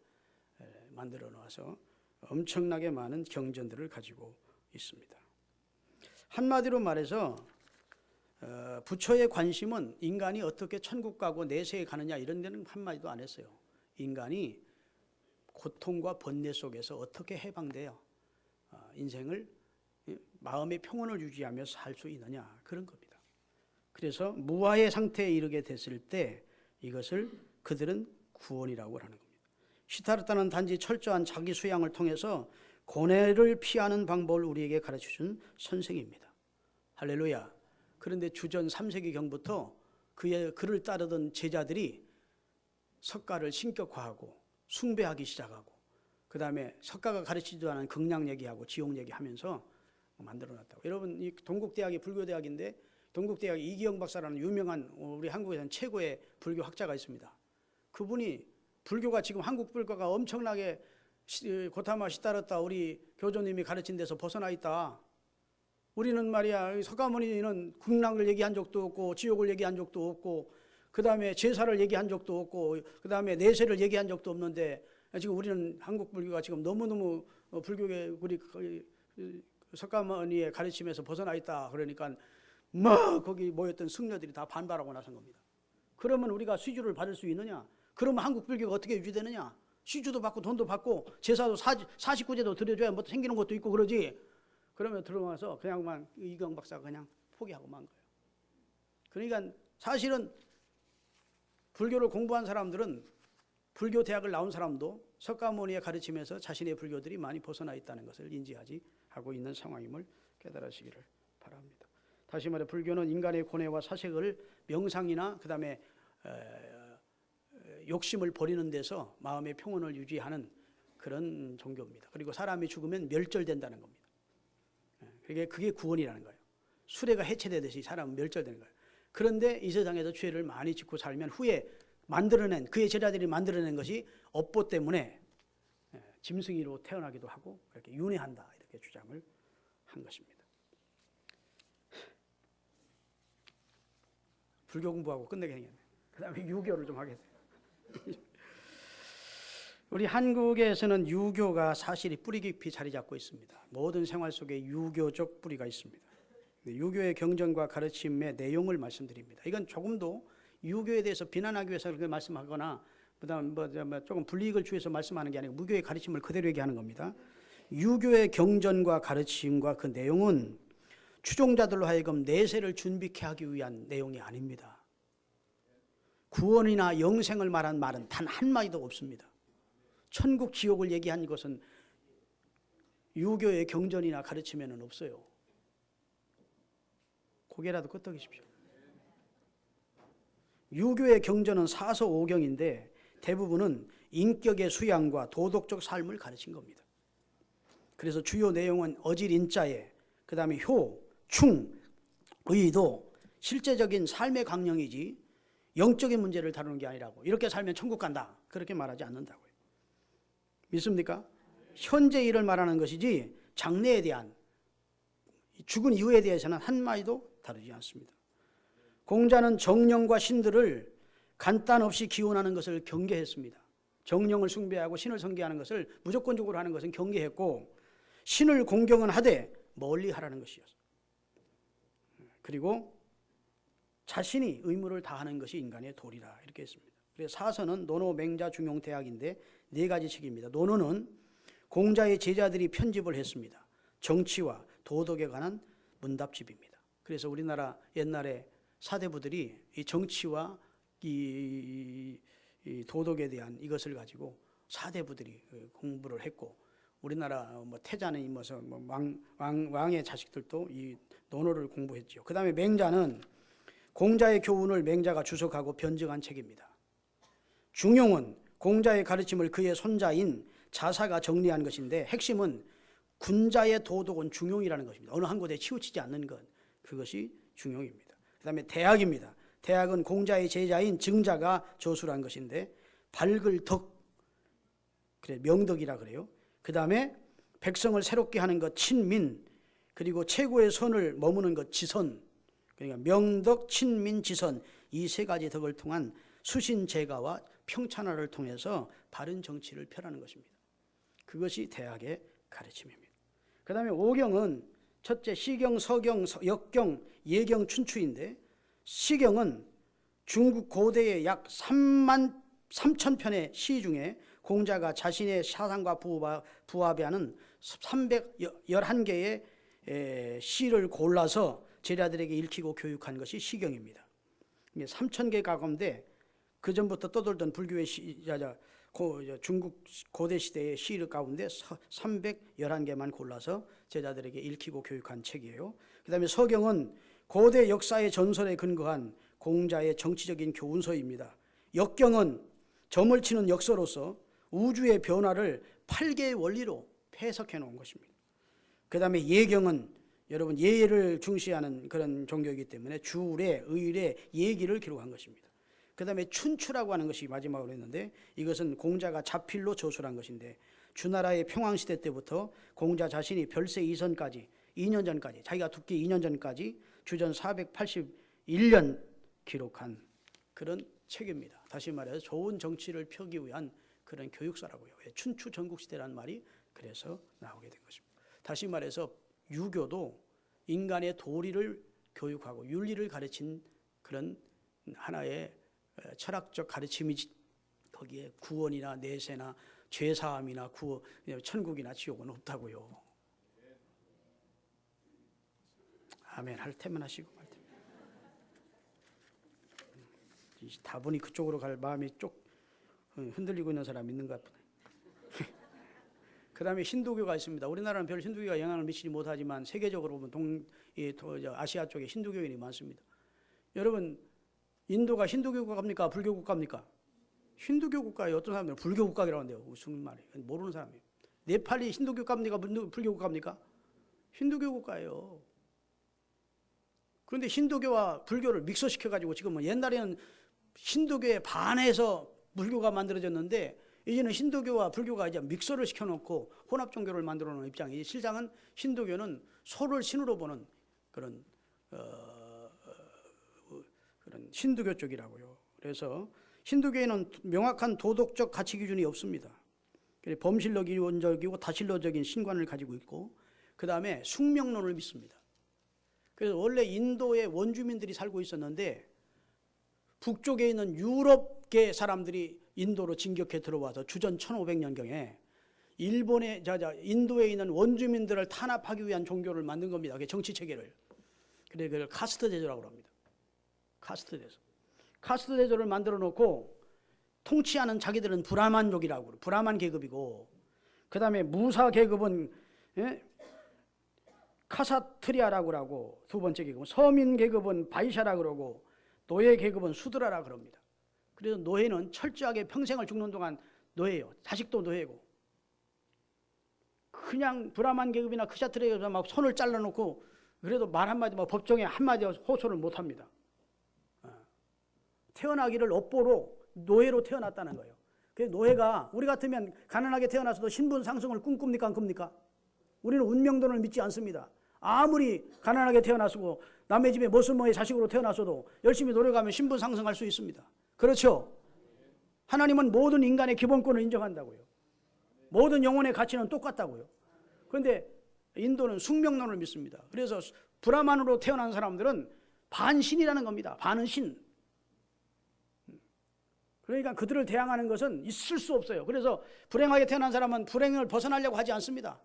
만들어 놓아서 엄청나게 많은 경전들을 가지고 있습니다. 한마디로 말해서 부처의 관심은 인간이 어떻게 천국 가고 내세에 가느냐 이런 데는 한마디도 안 했어요. 인간이 고통과 번뇌 속에서 어떻게 해방되어 인생을 마음의 평온을 유지하며 살 수 있느냐 그런 겁니다. 그래서 무아의 상태에 이르게 됐을 때 이것을 그들은 구원이라고 하는 겁니다. 시타르타는 단지 철저한 자기 수양을 통해서 고뇌를 피하는 방법을 우리에게 가르쳐준 선생입니다. 할렐루야. 그런데 주전 3세기경부터 그를 따르던 제자들이 석가를 신격화하고 숭배하기 시작하고 그 다음에 석가가 가르치지도 않은 극락 얘기하고 지옥 얘기하면서 만들어놨다고. 여러분 이 동국대학이 불교대학인데 동국대학 이기영 박사라는 유명한 우리 한국에서는 최고의 불교 학자가 있습니다. 그분이 불교가 지금 한국 불교가 엄청나게 고타마 시타르타 우리 교조님이 가르친 데서 벗어나 있다. 우리는 말이야 석가모니는 극락을 얘기한 적도 없고 지옥을 얘기한 적도 없고 그 다음에 제사를 얘기한 적도 없고 그 다음에 내세를 얘기한 적도 없는데 지금 우리는 한국 불교가 지금 너무너무 불교의 우리 석가모니의 가르침에서 벗어나 있다. 그러니까 거기 모였던 승려들이 다 반발하고 나선 겁니다. 그러면 우리가 시주를 받을 수 있느냐? 그러면 한국 불교가 어떻게 유지되느냐? 시주도 받고 돈도 받고 제사도 49제도 드려줘야 뭐 생기는 것도 있고 그러지. 그러면 들어와서 그냥만 이경 박사가 그냥 포기하고 만 거예요. 그러니까 사실은 불교를 공부한 사람들은 불교 대학을 나온 사람도 석가모니의 가르침에서 자신의 불교들이 많이 벗어나 있다는 것을 인지하지 하고 있는 상황임을 깨달으시기를 바랍니다. 다시 말해 불교는 인간의 고뇌와 사색을 명상이나 그 다음에 욕심을 버리는 데서 마음의 평온을 유지하는 그런 종교입니다. 그리고 사람이 죽으면 멸절된다는 겁니다. 그게 구원이라는 거예요. 수레가 해체되듯이 사람은 멸절되는 거예요. 그런데 이 세상에서 죄를 많이 짓고 살면 후에 만들어낸 그의 제자들이 만들어낸 것이 업보 때문에 짐승이로 태어나기도 하고 그렇게 윤회한다 이렇게 주장을 한 것입니다. 불교 공부하고 끝내게 생겼네. 그 다음에 유교를 좀 하겠어요. 우리 한국에서는 유교가 사실이 뿌리 깊이 자리 잡고 있습니다. 모든 생활 속에 유교적 뿌리가 있습니다. 유교의 경전과 가르침의 내용을 말씀드립니다. 이건 조금도 유교에 대해서 비난하기 위해서 그렇게 말씀하거나 그다음 조금 불이익을 주해서 말씀하는 게 아니고 무교의 가르침을 그대로 얘기하는 겁니다. 유교의 경전과 가르침과 그 내용은 추종자들로 하여금 내세를 준비케 하기 위한 내용이 아닙니다. 구원이나 영생을 말한 말은 단 한마디도 없습니다. 천국 지옥을 얘기한 것은 유교의 경전이나 가르침에는 없어요. 고개라도 끄덕이십시오. 유교의 경전은 사서오경인데 대부분은 인격의 수양과 도덕적 삶을 가르친 겁니다. 그래서 주요 내용은 어질인자에 그 다음에 효, 충, 의도 실제적인 삶의 강령이지 영적인 문제를 다루는 게 아니라고 이렇게 살면 천국 간다 그렇게 말하지 않는다고요. 믿습니까? 현재 일을 말하는 것이지 장래에 대한 죽은 이후에 대해서는 한마디도 다루지 않습니다. 공자는 정령과 신들을 간단 없이 기원하는 것을 경계했습니다. 정령을 숭배하고 신을 섬기하는 것을 무조건적으로 하는 것은 경계했고 신을 공경은 하되 멀리 하라는 것이었어요. 그리고 자신이 의무를 다하는 것이 인간의 도리라 이렇게 했습니다. 그래서 사서는 논어, 맹자, 중용, 대학인데 4가지 책입니다. 논어는 공자의 제자들이 편집을 했습니다. 정치와 도덕에 관한 문답집입니다. 그래서 우리나라 옛날에 사대부들이 이 정치와 이 도덕에 대한 이것을 가지고 사대부들이 공부를 했고 우리나라 태자는 왕의 자식들도 이 논어를 공부했죠. 그 다음에 맹자는 공자의 교훈을 맹자가 주석하고 변증한 책입니다. 중용은 공자의 가르침을 그의 손자인 자사가 정리한 것인데 핵심은 군자의 도덕은 중용이라는 것입니다. 어느 한 곳에 치우치지 않는 것 그것이 중용입니다. 그 다음에 대학입니다. 대학은 공자의 제자인 증자가 저술한 것인데 밝을 덕 그래 명덕이라 그래요. 그 다음에 백성을 새롭게 하는 것 친민 그리고 최고의 선을 머무는 것 지선 그러니까 명덕 친민 지선 이 3가지 덕을 통한 수신제가와 평찬화를 통해서 바른 정치를 펴라는 것입니다. 그것이 대학의 가르침입니다. 그 다음에 오경은 첫째 시경, 서경, 역경, 예경, 춘추인데 시경은 중국 고대의 약 3만 3천 편의 시 중에 공자가 자신의 사상과 부합에 하는 311개의 시를 골라서 제자들에게 읽히고 교육한 것이 시경입니다. 3,000개 가운데 그 전부터 떠돌던 불교의 중국 고대 시대의 시 가운데 311개만 골라서 제자들에게 읽히고 교육한 책이에요. 그 다음에 서경은 고대 역사의 전설에 근거한 공자의 정치적인 교훈서입니다. 역경은 점을 치는 역서로서 우주의 변화를 8개의 원리로 해석해 놓은 것입니다. 그 다음에 예경은 여러분 예를 중시하는 그런 종교이기 때문에 주례, 의례, 예기를 기록한 것입니다. 그 다음에 춘추라고 하는 것이 마지막으로 했는데 이것은 공자가 자필로 저술한 것인데 주나라의 평왕시대 때부터 공자 자신이 별세 이전까지 2년 전까지 자기가 죽기 2년 전까지 주전 481년 기록한 그런 책입니다. 다시 말해서 좋은 정치를 펴기 위한 그런 교육서라고요. 춘추 전국시대라는 말이 그래서 나오게 된 것입니다. 다시 말해서 유교도 인간의 도리를 교육하고 윤리를 가르친 그런 하나의 철학적 가르침이지 거기에 구원이나 내세나 죄사함이나 천국이나 지옥은 없다고요. 아멘. 할 테면 하시고 말 테면. 다분히 그쪽으로 갈 마음이 쪽 흔들리고 있는 사람 있는 것 같구나. 그 다음에 힌두교가 있습니다. 우리나라는 별 힌두교가 영향을 미치지 못하지만 세계적으로 보면 아시아 쪽에 힌두교인이 많습니다. 여러분 인도가 힌두교 국가입니까? 불교 국가입니까? 힌두교 국가에 어떤 사람들은 불교 국가라고 하는데요. 무슨 말이에요? 모르는 사람이에요. 네팔이 힌두교 국가입니까? 불교 국가입니까? 힌두교 국가예요. 그런데 힌두교와 불교를 믹서시켜가지고 지금은 옛날에는 힌두교에 반해서 불교가 만들어졌는데 이제는 힌두교와 불교가 이제 믹서를 시켜놓고 혼합 종교를 만들어 놓은 입장이 실상은 힌두교는 소를 신으로 보는 그런 그런 힌두교 쪽이라고요. 그래서 힌두교에는 명확한 도덕적 가치 기준이 없습니다. 범실력 이론적이고 다신론적인 신관을 가지고 있고 그 다음에 숙명론을 믿습니다. 그래서 원래 인도에 원주민들이 살고 있었는데 북쪽에 있는 유럽계 사람들이 인도로 진격해 들어와서 주전 1500년경에 인도에 있는 원주민들을 탄압하기 위한 종교를 만든 겁니다. 정치 체계를. 그래서 그걸 카스트 제도라고 합니다. 카스트 제도. 카스트 제도를 만들어 놓고 통치하는 자기들은 브라만족이라고 브라만 계급이고 그 다음에 무사 계급은 카사트리아라고 하고 두 번째 계급은 서민 계급은 바이샤라고 그러고 노예 계급은 수드라라고 그럽니다. 그래서 노예는 철저하게 평생을 죽는 동안 노예예요. 자식도 노예고 그냥 브라만 계급이나 크샤트리아에서 막 손을 잘라놓고 그래도 말 한마디 법정에 한마디 호소를 못합니다. 태어나기를 업보로 노예로 태어났다는 거예요. 그래서 노예가 우리 같으면 가난하게 태어나서도 신분 상승을 꿈꿉니까 안 꿉니까? 우리는 운명론을 믿지 않습니다. 아무리 가난하게 태어났고 남의 집에 머슴모의 자식으로 태어났어도 열심히 노력하면 신분 상승할 수 있습니다. 그렇죠? 하나님은 모든 인간의 기본권을 인정한다고요. 모든 영혼의 가치는 똑같다고요. 그런데 인도는 숙명론을 믿습니다. 그래서 브라만으로 태어난 사람들은 반신이라는 겁니다. 반은 신. 그러니까 그들을 대항하는 것은 있을 수 없어요. 그래서 불행하게 태어난 사람은 불행을 벗어나려고 하지 않습니다.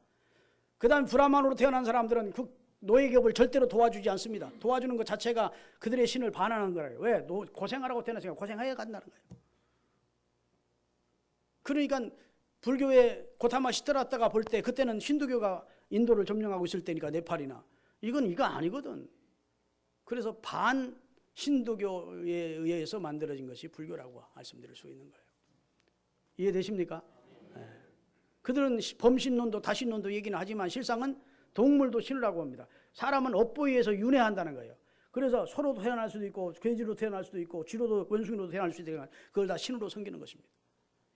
그 다음에 브라만으로 태어난 사람들은 그 노예계급을 절대로 도와주지 않습니다. 도와주는 것 자체가 그들의 신을 반하는 거예요. 왜? 고생하라고 태어났으니까 고생해야 간다는 거예요. 그러니까 불교에 고타마 시트라타가 볼 때 그때는 힌두교가 인도를 점령하고 있을 때니까 네팔이나 이거 아니거든. 그래서 반 힌두교에 의해서 만들어진 것이 불교라고 말씀드릴 수 있는 거예요. 이해되십니까? 네. 그들은 범신론도 다신론도 얘기는 하지만 실상은 동물도 신이라고 합니다. 사람은 업보에 의해서 윤회한다는 거예요. 그래서 소로도 태어날 수도 있고 돼지로 태어날 수도 있고 쥐로도 원숭이로도 태어날 수도 있고 그걸 다 신으로 섬기는 것입니다.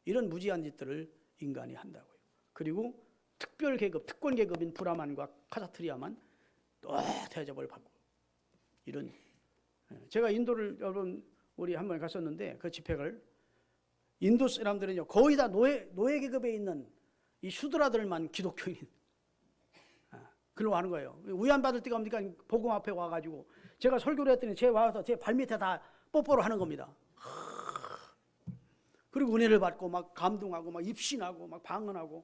이런 무지한 짓들을 인간이 한다고요. 그리고 특별 계급, 특권 계급인 브라만과 카사트리아만 또 대접을 받고 이런. 제가 인도를 여러분 우리 한 번 갔었는데 그 집회를 인도 사람들은요 거의 다 노예 계급에 있는 이 슈드라들만 기독교인 그러고 하는 거예요. 위안받을 때가 뭡니까? 복음 앞에 와가지고 제가 설교를 했더니 제 와서 제 발밑에 다 뽀뽀를 하는 겁니다. 그리고 은혜를 받고 막 감동하고 막 입신하고 막 방언하고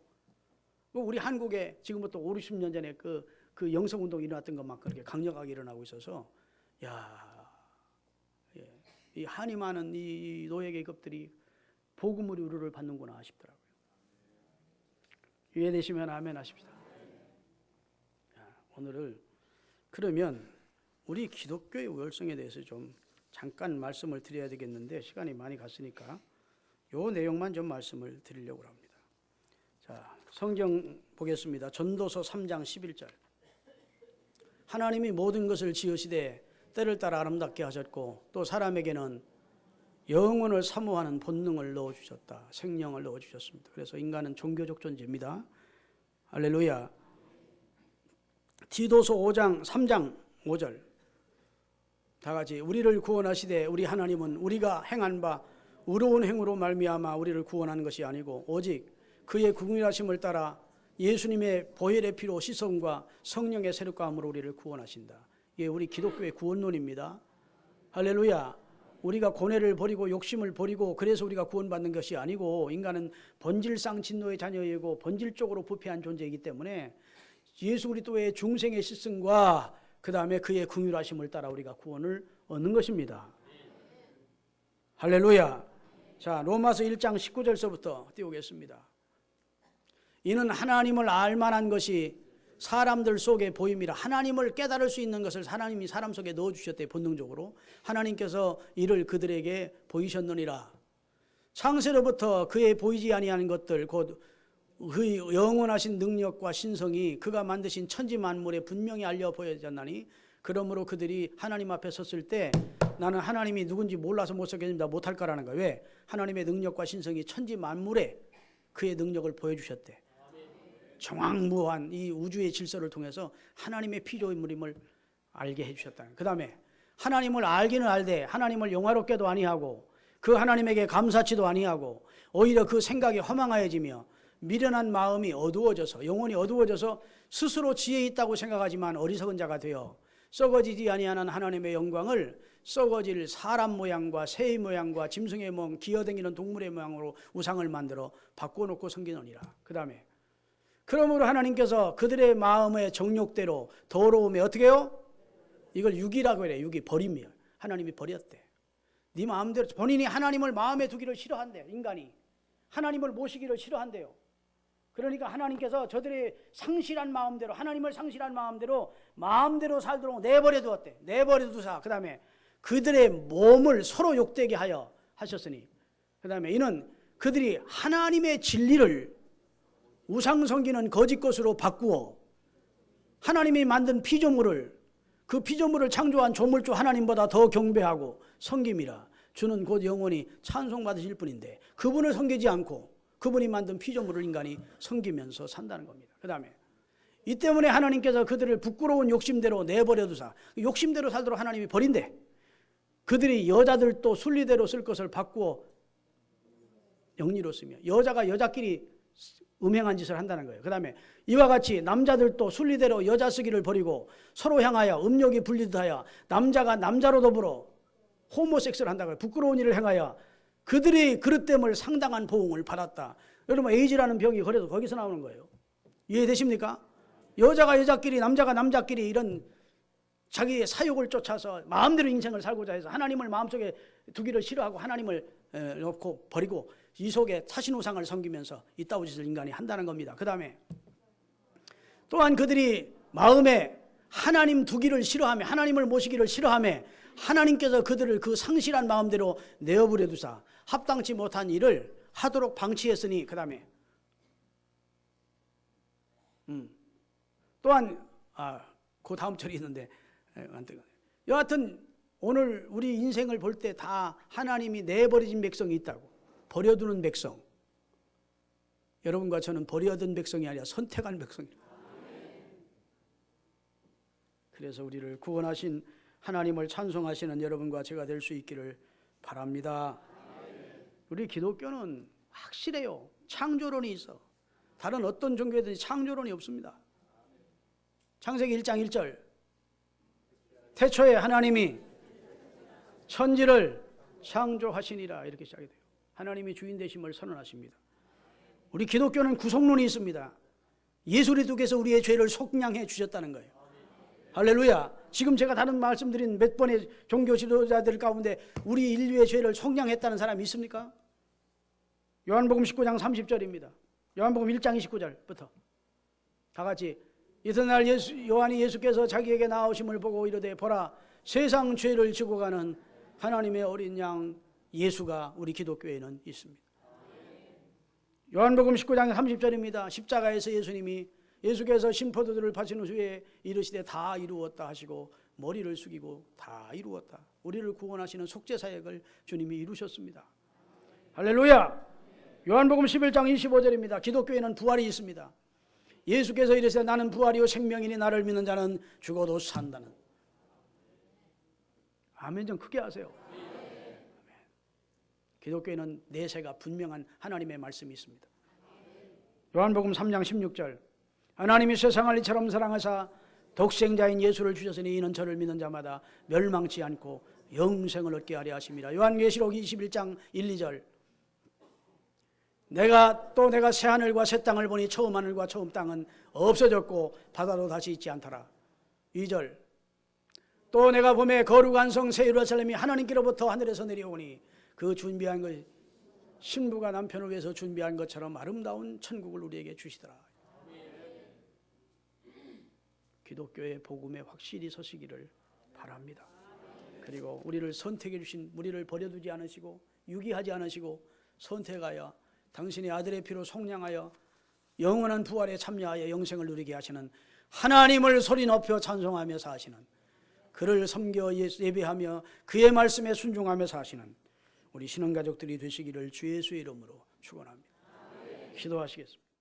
우리 한국에 지금부터 5, 60년 전에 그 영성운동이 일어났던 것만 그렇게 강력하게 일어나고 있어서 이 한이 많은 이 노예 계급들이 복음의 우르를 받는구나 싶더라고요. 이해되시면 아멘 하십시다. 오늘을 그러면 우리 기독교의 우월성에 대해서 좀 잠깐 말씀을 드려야 되겠는데 시간이 많이 갔으니까 요 내용만 좀 말씀을 드리려고 합니다. 자, 성경 보겠습니다. 전도서 3장 11절. 하나님이 모든 것을 지으시되 때를 따라 아름답게 하셨고 또 사람에게는 영혼을 사모하는 본능을 넣어주셨다. 생명을 넣어주셨습니다. 그래서 인간은 종교적 존재입니다. 할렐루야. 디도서 5장 3장 5절 다 같이 우리를 구원하시되 우리 하나님은 우리가 행한 바 의로운 행으로 말미암아 우리를 구원하는 것이 아니고 오직 그의 궁일하심을 따라 예수님의 보혈의 피로 씻음과 성령의 새롭감으로 우리를 구원하신다. 이게 우리 기독교의 구원론입니다. 할렐루야. 우리가 고뇌를 버리고 욕심을 버리고 그래서 우리가 구원받는 것이 아니고 인간은 본질상 진노의 자녀이고 본질적으로 부패한 존재이기 때문에 예수 그리스도의 중생의 씻음과 그 다음에 그의 긍휼하심을 따라 우리가 구원을 얻는 것입니다. 할렐루야. 자, 로마서 1장 19절서부터 띄우겠습니다. 이는 하나님을 알만한 것이 사람들 속에 보임이라. 하나님을 깨달을 수 있는 것을 하나님이 사람 속에 넣어주셨대. 본능적으로 하나님께서 이를 그들에게 보이셨느니라. 창세로부터 그의 보이지 아니하는 것들 곧 그의 영원하신 능력과 신성이 그가 만드신 천지 만물에 분명히 알려 보여졌나니 그러므로 그들이 하나님 앞에 섰을 때 나는 하나님이 누군지 몰라서 못 서겠습니다 못할 거라는 거예요. 왜? 하나님의 능력과 신성이 천지 만물에 그의 능력을 보여주셨대. 정황무한 이 우주의 질서를 통해서 하나님의 피조물임을 알게 해주셨다. 그 다음에 하나님을 알기는 알되 하나님을 영화롭게도 아니하고 그 하나님에게 감사치도 아니하고 오히려 그 생각이 허망하여지며 미련한 마음이 어두워져서 영혼이 어두워져서 스스로 지혜 있다고 생각하지만 어리석은 자가 되어 썩어지지 아니하는 하나님의 영광을 썩어질 사람 모양과 새의 모양과 짐승의 모양 기어다니는 동물의 모양으로 우상을 만들어 바꿔놓고 섬기느니라. 그 다음에 그러므로 하나님께서 그들의 마음의 정욕대로 더러움에 어떻게 해요? 이걸 육이라고 그래요. 육이 버림이에요. 하나님이 버렸대. 네 마음대로 본인이 하나님을 마음에 두기를 싫어한대요. 인간이 하나님을 모시기를 싫어한대요. 그러니까 하나님께서 저들의 상실한 마음대로 하나님을 상실한 마음대로 살도록 내버려 두었대. 내버려 두사 그 다음에 그들의 몸을 서로 욕되게 하여 하셨으니 그 다음에 이는 그들이 하나님의 진리를 우상 섬기는 거짓 것으로 바꾸어 하나님이 만든 피조물을 그 피조물을 창조한 조물주 하나님보다 더 경배하고 섬김이라. 주는 곧 영원히 찬송받으실 분인데 그분을 섬기지 않고 그분이 만든 피조물을 인간이 섬기면서 산다는 겁니다. 그 다음에 이 때문에 하나님께서 그들을 부끄러운 욕심대로 내버려 두사 욕심대로 살도록 하나님이 버린대. 그들이 여자들도 순리대로 쓸 것을 바꾸어 영리로 쓰며 여자가 여자끼리 음행한 짓을 한다는 거예요. 그 다음에 이와 같이 남자들도 순리대로 여자 쓰기를 버리고 서로 향하여 음욕이 분리하여 남자가 남자로 더불어 호모섹스를 한다고요. 부끄러운 일을 행하여 그들의 그릇됨을 상당한 보응을 받았다. 여러분 에이즈라는 병이 그래도 거기서 나오는 거예요. 이해되십니까? 여자가 여자끼리 남자가 남자끼리 이런 자기의 사욕을 쫓아서 마음대로 인생을 살고자 해서 하나님을 마음속에 두기를 싫어하고 하나님을 놓고 버리고 이 속에 타신우상을 섬기면서 이따위 짓을 인간이 한다는 겁니다. 그 다음에 또한 그들이 마음에 하나님 두기를 싫어하며 하나님을 모시기를 싫어하며 하나님께서 그들을 그 상실한 마음대로 내어버려 두사 합당치 못한 일을 하도록 방치했으니 그 다음에 또한 그 다음 절이 있는데 여하튼 오늘 우리 인생을 볼 때 다 하나님이 내버려진 백성이 있다고. 버려두는 백성. 여러분과 저는 버려둔 백성이 아니라 선택한 백성이에요. 그래서 우리를 구원하신 하나님을 찬송하시는 여러분과 제가 될 수 있기를 바랍니다. 우리 기독교는 확실해요. 창조론이 있어. 다른 어떤 종교든지 창조론이 없습니다. 창세기 1장 1절 태초에 하나님이 천지를 창조하시니라 이렇게 시작이 돼요. 하나님이 주인 되심을 선언하십니다. 우리 기독교는 구속론이 있습니다. 예수 그리스도께서 우리의 죄를 속량해 주셨다는 거예요. 할렐루야. 지금 제가 다른 말씀드린 몇 번의 종교 지도자들 가운데 우리 인류의 죄를 속량했다는 사람이 있습니까? 요한복음 19장 30절입니다. 요한복음 1장 29절부터 다 같이 이튿날 요한이 예수께서 자기에게 나오심을 보고 이르되 보라 세상 죄를 지고 가는 하나님의 어린 양 예수가 우리 기독교에는 있습니다. 요한복음 19장 30절입니다. 십자가에서 예수께서 심포도들을 파신 후에 이르시되 다 이루었다 하시고 머리를 숙이고 다 이루었다. 우리를 구원하시는 속죄 사역을 주님이 이루셨습니다. 할렐루야. 요한복음 11장 25절입니다. 기독교에는 부활이 있습니다. 예수께서 이르시되 나는 부활이요 생명이니 나를 믿는 자는 죽어도 산다는. 아멘 좀 크게 하세요. 아멘. 기독교에는 내세가 분명한 하나님의 말씀이 있습니다. 요한복음 3장 16절 하나님이 세상을 이처럼 사랑하사 독생자인 예수를 주셨으니 이는 저를 믿는 자마다 멸망치 않고 영생을 얻게 하려 하심이라. 요한계시록 21장 1, 2절 내가 새 하늘과 새 땅을 보니 처음 하늘과 처음 땅은 없어졌고 바다도 다시 있지 않더라. 2절 또 내가 보매 거룩한 성 새 예루살렘이 하나님께로부터 하늘에서 내려오니 그 준비한 것 신부가 남편을 위해서 준비한 것처럼 아름다운 천국을 우리에게 주시더라. 기독교의 복음에 확실히 서시기를 바랍니다. 그리고 우리를 선택해 주신 우리를 버려두지 않으시고 유기하지 않으시고 선택하여 당신의 아들의 피로 속량하여 영원한 부활에 참여하여 영생을 누리게 하시는 하나님을 소리 높여 찬송하며 사시는, 그를 섬겨 예배하며 그의 말씀에 순종하며 사시는 우리 신앙가족들이 되시기를 주 예수의 이름으로 축원합니다. 기도하시겠습니다.